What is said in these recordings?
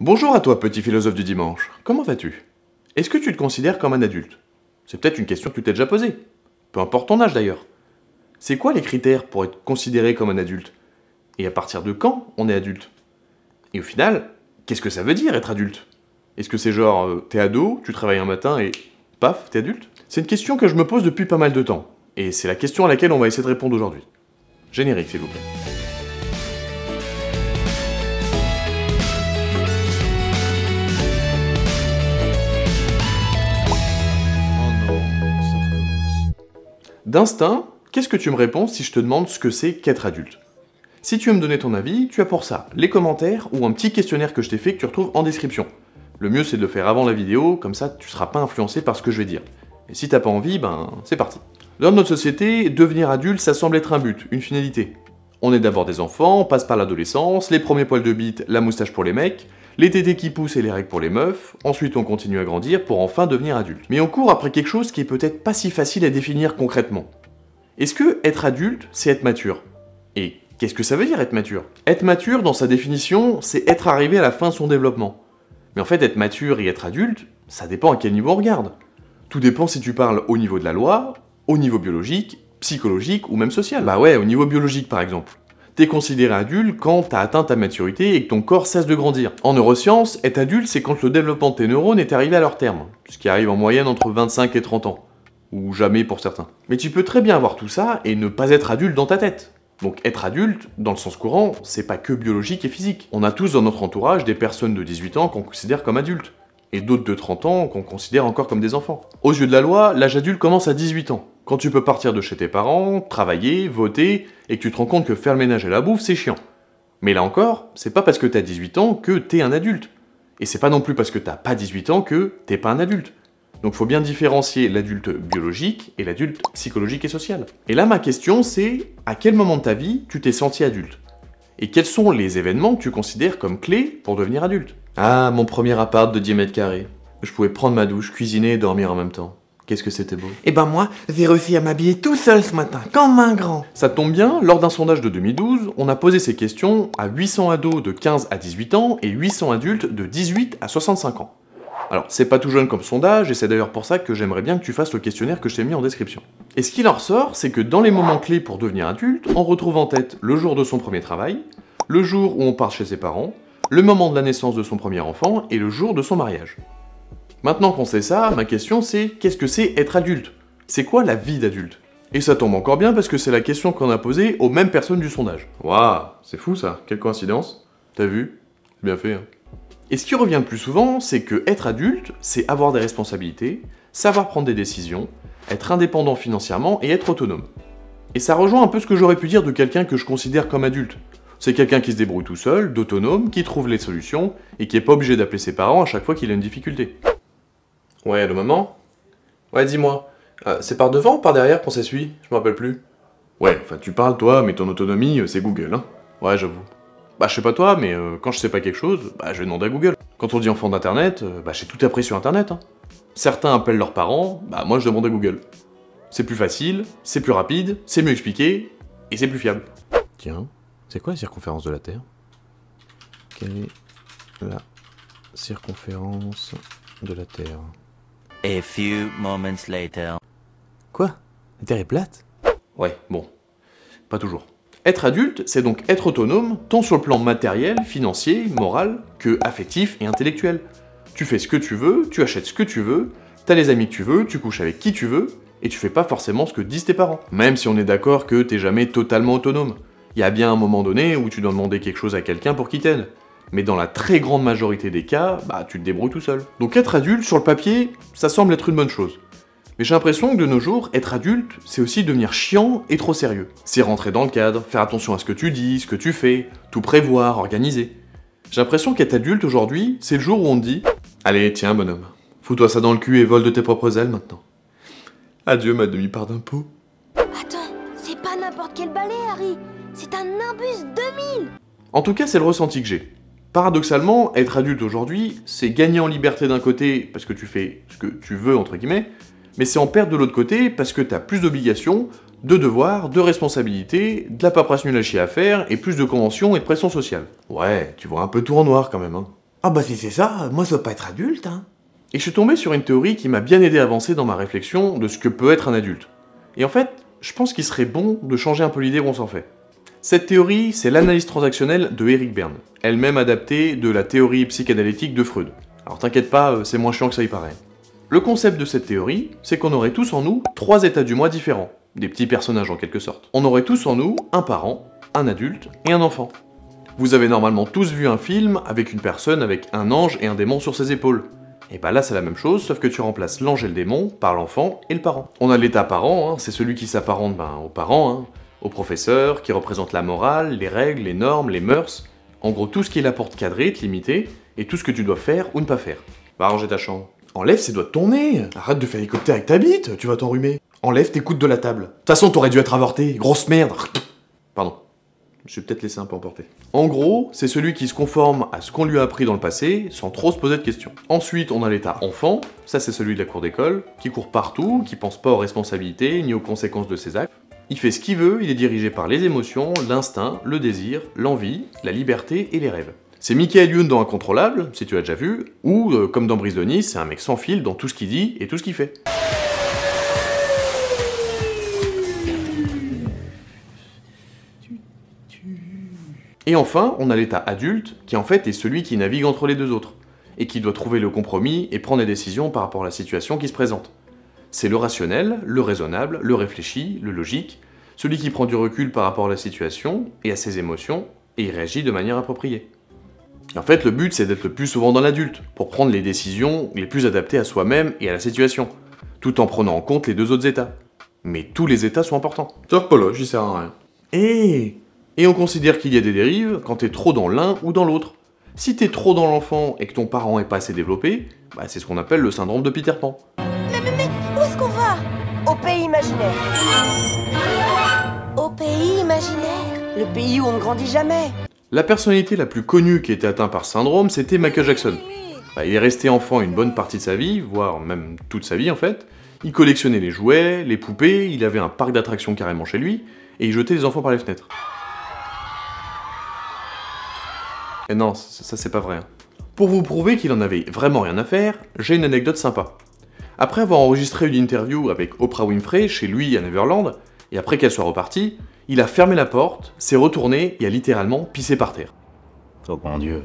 Bonjour à toi, petit philosophe du dimanche. Comment vas-tu? Est-ce que tu te considères comme un adulte? C'est peut-être une question que tu t'es déjà posée. Peu importe ton âge d'ailleurs. C'est quoi les critères pour être considéré comme un adulte? Et à partir de quand on est adulte? Et au final, qu'est-ce que ça veut dire être adulte? Est-ce que c'est genre, t'es ado, tu travailles un matin et paf, t'es adulte? C'est une question que je me pose depuis pas mal de temps. Et c'est la question à laquelle on va essayer de répondre aujourd'hui. Générique, s'il vous plaît. D'instinct, qu'est-ce que tu me réponds si je te demande ce que c'est qu'être adulte? Si tu veux me donner ton avis, tu as pour ça les commentaires ou un petit questionnaire que je t'ai fait que tu retrouves en description. Le mieux c'est de le faire avant la vidéo, comme ça tu seras pas influencé par ce que je vais dire. Et si t'as pas envie, ben c'est parti. Dans notre société, devenir adulte ça semble être un but, une finalité. On est d'abord des enfants, on passe par l'adolescence, les premiers poils de bite, la moustache pour les mecs, les tétés qui poussent et les règles pour les meufs, ensuite on continue à grandir pour enfin devenir adulte. Mais on court après quelque chose qui est peut-être pas si facile à définir concrètement. Est-ce que être adulte, c'est être mature? Et qu'est-ce que ça veut dire être mature? Être mature, dans sa définition, c'est être arrivé à la fin de son développement. Mais en fait, être mature et être adulte, ça dépend à quel niveau on regarde. Tout dépend si tu parles au niveau de la loi, au niveau biologique, psychologique ou même social. Bah ouais, au niveau biologique par exemple. T'es considéré adulte quand t'as atteint ta maturité et que ton corps cesse de grandir. En neurosciences, être adulte, c'est quand le développement de tes neurones est arrivé à leur terme, ce qui arrive en moyenne entre 25 et 30 ans. Ou jamais pour certains. Mais tu peux très bien avoir tout ça et ne pas être adulte dans ta tête. Donc être adulte, dans le sens courant, c'est pas que biologique et physique. On a tous dans notre entourage des personnes de 18 ans qu'on considère comme adultes, et d'autres de 30 ans qu'on considère encore comme des enfants. Aux yeux de la loi, l'âge adulte commence à 18 ans, quand tu peux partir de chez tes parents, travailler, voter, et que tu te rends compte que faire le ménage et la bouffe, c'est chiant. Mais là encore, c'est pas parce que t'as 18 ans que t'es un adulte. Et c'est pas non plus parce que t'as pas 18 ans que t'es pas un adulte. Donc faut bien différencier l'adulte biologique et l'adulte psychologique et social. Et là ma question c'est, à quel moment de ta vie tu t'es senti adulte? Et quels sont les événements que tu considères comme clés pour devenir adulte? Ah, mon premier appart de 10 mètres carrés. Je pouvais prendre ma douche, cuisiner et dormir en même temps. Qu'est-ce que c'était beau. Eh ben moi, j'ai réussi à m'habiller tout seul ce matin, comme un grand. Ça tombe bien, lors d'un sondage de 2012, on a posé ces questions à 800 ados de 15 à 18 ans et 800 adultes de 18 à 65 ans. Alors, c'est pas tout jeune comme sondage, et c'est d'ailleurs pour ça que j'aimerais bien que tu fasses le questionnaire que je t'ai mis en description. Et ce qu'il en ressort, c'est que dans les moments clés pour devenir adulte, on retrouve en tête le jour de son premier travail, le jour où on part chez ses parents, le moment de la naissance de son premier enfant, et le jour de son mariage. Maintenant qu'on sait ça, ma question c'est, qu'est-ce que c'est être adulte? C'est quoi la vie d'adulte? Et ça tombe encore bien parce que c'est la question qu'on a posée aux mêmes personnes du sondage. Waouh, c'est fou ça, quelle coïncidence. T'as vu? Bien fait, hein. Et ce qui revient le plus souvent, c'est que être adulte, c'est avoir des responsabilités, savoir prendre des décisions, être indépendant financièrement et être autonome. Et ça rejoint un peu ce que j'aurais pu dire de quelqu'un que je considère comme adulte. C'est quelqu'un qui se débrouille tout seul, d'autonome, qui trouve les solutions, et qui est pas obligé d'appeler ses parents à chaque fois qu'il a une difficulté. Ouais, allô maman? Ouais, dis-moi, c'est par devant ou par derrière qu'on s'essuie? Je me rappelle plus. Ouais, enfin tu parles toi, mais ton autonomie, c'est Google, hein. Ouais, j'avoue. Bah je sais pas toi, mais quand je sais pas quelque chose, bah je vais demander à Google. Quand on dit enfant d'internet, bah j'ai tout appris sur internet, hein. Certains appellent leurs parents, bah moi je demande à Google. C'est plus facile, c'est plus rapide, c'est mieux expliqué, et c'est plus fiable. Tiens, c'est quoi la circonférence de la Terre? Quelle est la circonférence de la Terre? A few moments later. Quoi? La Terre est plate? Ouais, bon. Pas toujours. Être adulte, c'est donc être autonome, tant sur le plan matériel, financier, moral, que affectif et intellectuel. Tu fais ce que tu veux, tu achètes ce que tu veux, t'as les amis que tu veux, tu couches avec qui tu veux, et tu fais pas forcément ce que disent tes parents. Même si on est d'accord que t'es jamais totalement autonome. Il y a bien un moment donné où tu dois demander quelque chose à quelqu'un pour qu'il t'aide. Mais dans la très grande majorité des cas, bah tu te débrouilles tout seul. Donc être adulte, sur le papier, ça semble être une bonne chose. Mais j'ai l'impression que de nos jours, être adulte, c'est aussi devenir chiant et trop sérieux. C'est rentrer dans le cadre, faire attention à ce que tu dis, ce que tu fais, tout prévoir, organiser. J'ai l'impression qu'être adulte aujourd'hui, c'est le jour où on te dit « Allez, tiens bonhomme, fous-toi ça dans le cul et vole de tes propres ailes maintenant. Adieu ma demi-part d'impôt. » Attends, c'est pas n'importe quel balai, Harry. C'est un Nimbus 2000. En tout cas, c'est le ressenti que j'ai. Paradoxalement, être adulte aujourd'hui, c'est gagner en liberté d'un côté parce que tu fais ce que tu veux, entre guillemets, mais c'est en perdre de l'autre côté parce que t'as plus d'obligations, de devoirs, de responsabilités, de la paperasse nulle à chier à faire, et plus de conventions et de pression sociale. Ouais, tu vois un peu tout en noir quand même, hein. Ah bah si c'est ça, moi je veux pas être adulte, hein. Et je suis tombé sur une théorie qui m'a bien aidé à avancer dans ma réflexion de ce que peut être un adulte. Et en fait, je pense qu'il serait bon de changer un peu l'idée où on s'en fait. Cette théorie, c'est l'analyse transactionnelle de Eric Berne, elle-même adaptée de la théorie psychanalytique de Freud. Alors t'inquiète pas, c'est moins chiant que ça y paraît. Le concept de cette théorie, c'est qu'on aurait tous en nous 3 états du moi différents, des petits personnages en quelque sorte. On aurait tous en nous un parent, un adulte et un enfant. Vous avez normalement tous vu un film avec une personne avec un ange et un démon sur ses épaules. Et bah là c'est la même chose, sauf que tu remplaces l'ange et le démon par l'enfant et le parent. On a l'état parent, c'est celui qui s'apparente aux parents, au professeur, qui représente la morale, les règles, les normes, les mœurs, en gros tout ce qui est la porte cadrée, limitée, et tout ce que tu dois faire ou ne pas faire. Va ranger ta chambre. Enlève ces doigts de ton nez. Arrête de faire hélicoptère avec ta bite, tu vas t'enrhumer. Enlève tes coudes de la table. De toute façon, t'aurais dû être avorté, grosse merde. Pardon. Je suis peut-être laissé un peu emporter. En gros, c'est celui qui se conforme à ce qu'on lui a appris dans le passé, sans trop se poser de questions. Ensuite, on a l'état enfant, ça c'est celui de la cour d'école, qui court partout, qui pense pas aux responsabilités, ni aux conséquences de ses actes. Il fait ce qu'il veut, il est dirigé par les émotions, l'instinct, le désir, l'envie, la liberté et les rêves. C'est Michael Youn dans Incontrôlable, si tu l'as déjà vu, ou, comme dans Brise de Nice, c'est un mec sans fil dans tout ce qu'il dit et tout ce qu'il fait. Et enfin, on a l'état adulte, qui en fait est celui qui navigue entre les deux autres, et qui doit trouver le compromis et prendre des décisions par rapport à la situation qui se présente. C'est le rationnel, le raisonnable, le réfléchi, le logique, celui qui prend du recul par rapport à la situation et à ses émotions, et y réagit de manière appropriée. Et en fait, le but c'est d'être le plus souvent dans l'adulte, pour prendre les décisions les plus adaptées à soi-même et à la situation, tout en prenant en compte les deux autres états. Mais tous les états sont importants. Sauf pas là, j'y sers à rien. Et on considère qu'il y a des dérives quand t'es trop dans l'un ou dans l'autre. Si t'es trop dans l'enfant et que ton parent est pas assez développé, bah c'est ce qu'on appelle le syndrome de Peter Pan. Mais, où est-ce qu'on va? Au pays imaginaire. Au pays imaginaire? Le pays où on ne grandit jamais. La personnalité la plus connue qui était atteinte par ce syndrome, c'était Michael Jackson. Bah, il est resté enfant une bonne partie de sa vie, voire même toute sa vie en fait. Il collectionnait les jouets, les poupées, il avait un parc d'attractions carrément chez lui, et il jetait les enfants par les fenêtres. Et non, ça c'est pas vrai. Pour vous prouver qu'il en avait vraiment rien à faire, j'ai une anecdote sympa. Après avoir enregistré une interview avec Oprah Winfrey chez lui à Neverland, et après qu'elle soit repartie, il a fermé la porte, s'est retourné et a littéralement pissé par terre. Oh mon Dieu.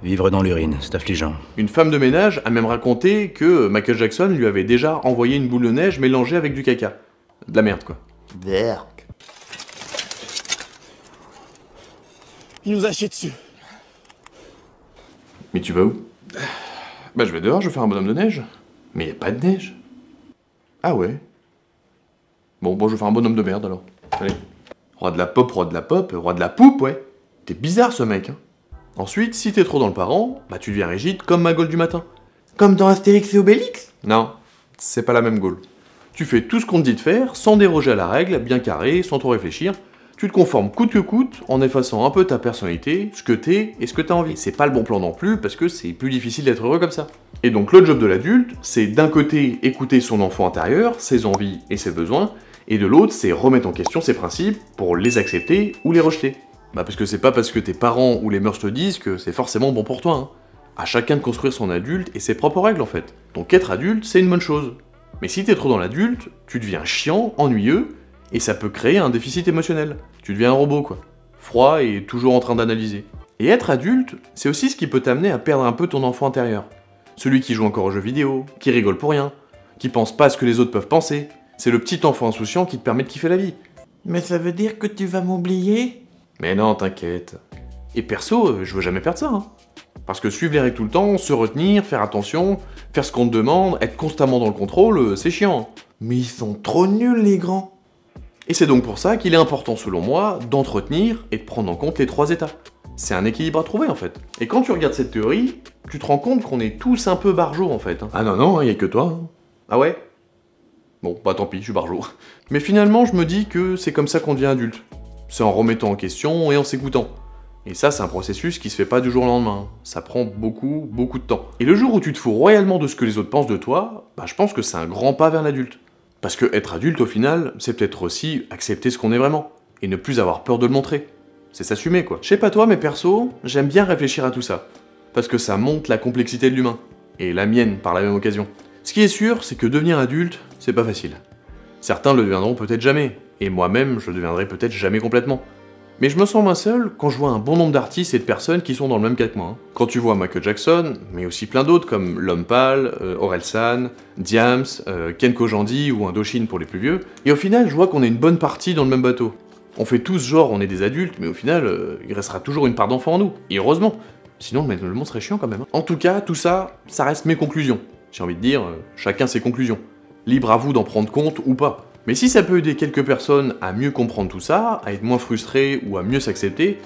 Vivre dans l'urine, c'est affligeant. Une femme de ménage a même raconté que Michael Jackson lui avait déjà envoyé une boule de neige mélangée avec du caca. De la merde quoi. Berk. Il nous a chié dessus. Mais tu vas où? Bah je vais dehors, je vais faire un bonhomme de neige. Mais y a pas de neige. Ah ouais. Bon, je vais faire un bonhomme de merde alors. Allez. Roi de la pop, roi de la poupe, ouais. T'es bizarre ce mec, hein. Ensuite, si t'es trop dans le parent, bah tu deviens rigide comme ma Gaule du matin. Comme dans Astérix et Obélix? Non, c'est pas la même Gaule. Tu fais tout ce qu'on te dit de faire, sans déroger à la règle, bien carré, sans trop réfléchir. Tu te conformes coûte que coûte, en effaçant un peu ta personnalité, ce que t'es et ce que t'as envie. C'est pas le bon plan non plus, parce que c'est plus difficile d'être heureux comme ça. Et donc le job de l'adulte, c'est d'un côté écouter son enfant intérieur, ses envies et ses besoins, et de l'autre, c'est remettre en question ses principes pour les accepter ou les rejeter. Bah parce que c'est pas parce que tes parents ou les mœurs te disent que c'est forcément bon pour toi, hein. À chacun de construire son adulte et ses propres règles en fait. Donc être adulte, c'est une bonne chose. Mais si t'es trop dans l'adulte, tu deviens chiant, ennuyeux, et ça peut créer un déficit émotionnel. Tu deviens un robot quoi. Froid et toujours en train d'analyser. Et être adulte, c'est aussi ce qui peut t'amener à perdre un peu ton enfant intérieur. Celui qui joue encore aux jeux vidéo, qui rigole pour rien, qui pense pas à ce que les autres peuvent penser. C'est le petit enfant insouciant qui te permet de kiffer la vie. Mais ça veut dire que tu vas m'oublier? Mais non, t'inquiète. Et perso, je veux jamais perdre ça, hein. Parce que suivre les règles tout le temps, se retenir, faire attention, faire ce qu'on te demande, être constamment dans le contrôle, c'est chiant. Mais ils sont trop nuls les grands. Et c'est donc pour ça qu'il est important selon moi d'entretenir et de prendre en compte les 3 états. C'est un équilibre à trouver en fait. Et quand tu regardes cette théorie, tu te rends compte qu'on est tous un peu barjots en fait. Hein. Ah non, y a que toi. Hein. Ah ouais? Bon, bah tant pis, je suis barjot. Mais finalement, je me dis que c'est comme ça qu'on devient adulte. C'est en remettant en question et en s'écoutant. Et ça, c'est un processus qui se fait pas du jour au lendemain. Ça prend beaucoup de temps. Et le jour où tu te fous royalement de ce que les autres pensent de toi, bah je pense que c'est un grand pas vers l'adulte. Parce que être adulte, au final, c'est peut-être aussi accepter ce qu'on est vraiment. Et ne plus avoir peur de le montrer. C'est s'assumer, quoi. Je sais pas toi, mais perso, j'aime bien réfléchir à tout ça. parce que ça montre la complexité de l'humain, et la mienne par la même occasion. Ce qui est sûr, c'est que devenir adulte, c'est pas facile. Certains le deviendront peut-être jamais, et moi-même je le deviendrai peut-être jamais complètement. Mais je me sens moins seul quand je vois un bon nombre d'artistes et de personnes qui sont dans le même cas que moi. Quand tu vois Michael Jackson, mais aussi plein d'autres comme L'Homme Pâle, Orelsan, Diams, Ken Kojandi ou Indochine pour les plus vieux, et au final je vois qu'on est une bonne partie dans le même bateau. On fait tous genre on est des adultes, mais au final il restera toujours une part d'enfant en nous, et heureusement. Sinon le monde serait chiant quand même. En tout cas, tout ça, ça reste mes conclusions. J'ai envie de dire, chacun ses conclusions. Libre à vous d'en prendre compte ou pas. Mais si ça peut aider quelques personnes à mieux comprendre tout ça, à être moins frustrés ou à mieux s'accepter,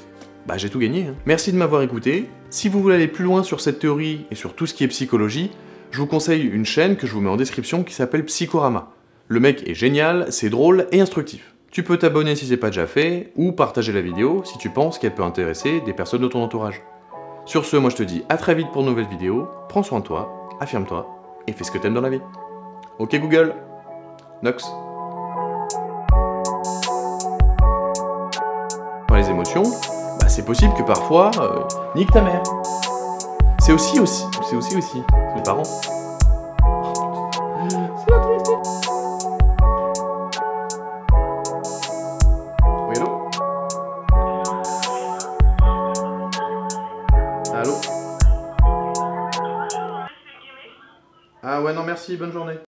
bah j'ai tout gagné. Merci de m'avoir écouté. Si vous voulez aller plus loin sur cette théorie et sur tout ce qui est psychologie, je vous conseille une chaîne que je vous mets en description qui s'appelle Psychorama. Le mec est génial, c'est drôle et instructif. Tu peux t'abonner si c'est pas déjà fait, ou partager la vidéo si tu penses qu'elle peut intéresser des personnes de ton entourage. Sur ce, moi je te dis à très vite pour de nouvelles vidéos, prends soin de toi, affirme-toi, et fais ce que t'aimes dans la vie. Ok Google, Nox. Dans les émotions, bah c'est possible que parfois, nique ta mère. C'est aussi, c'est les parents. C'est la tristesse. Oui, allô? Allô? Ah ouais, non merci, bonne journée.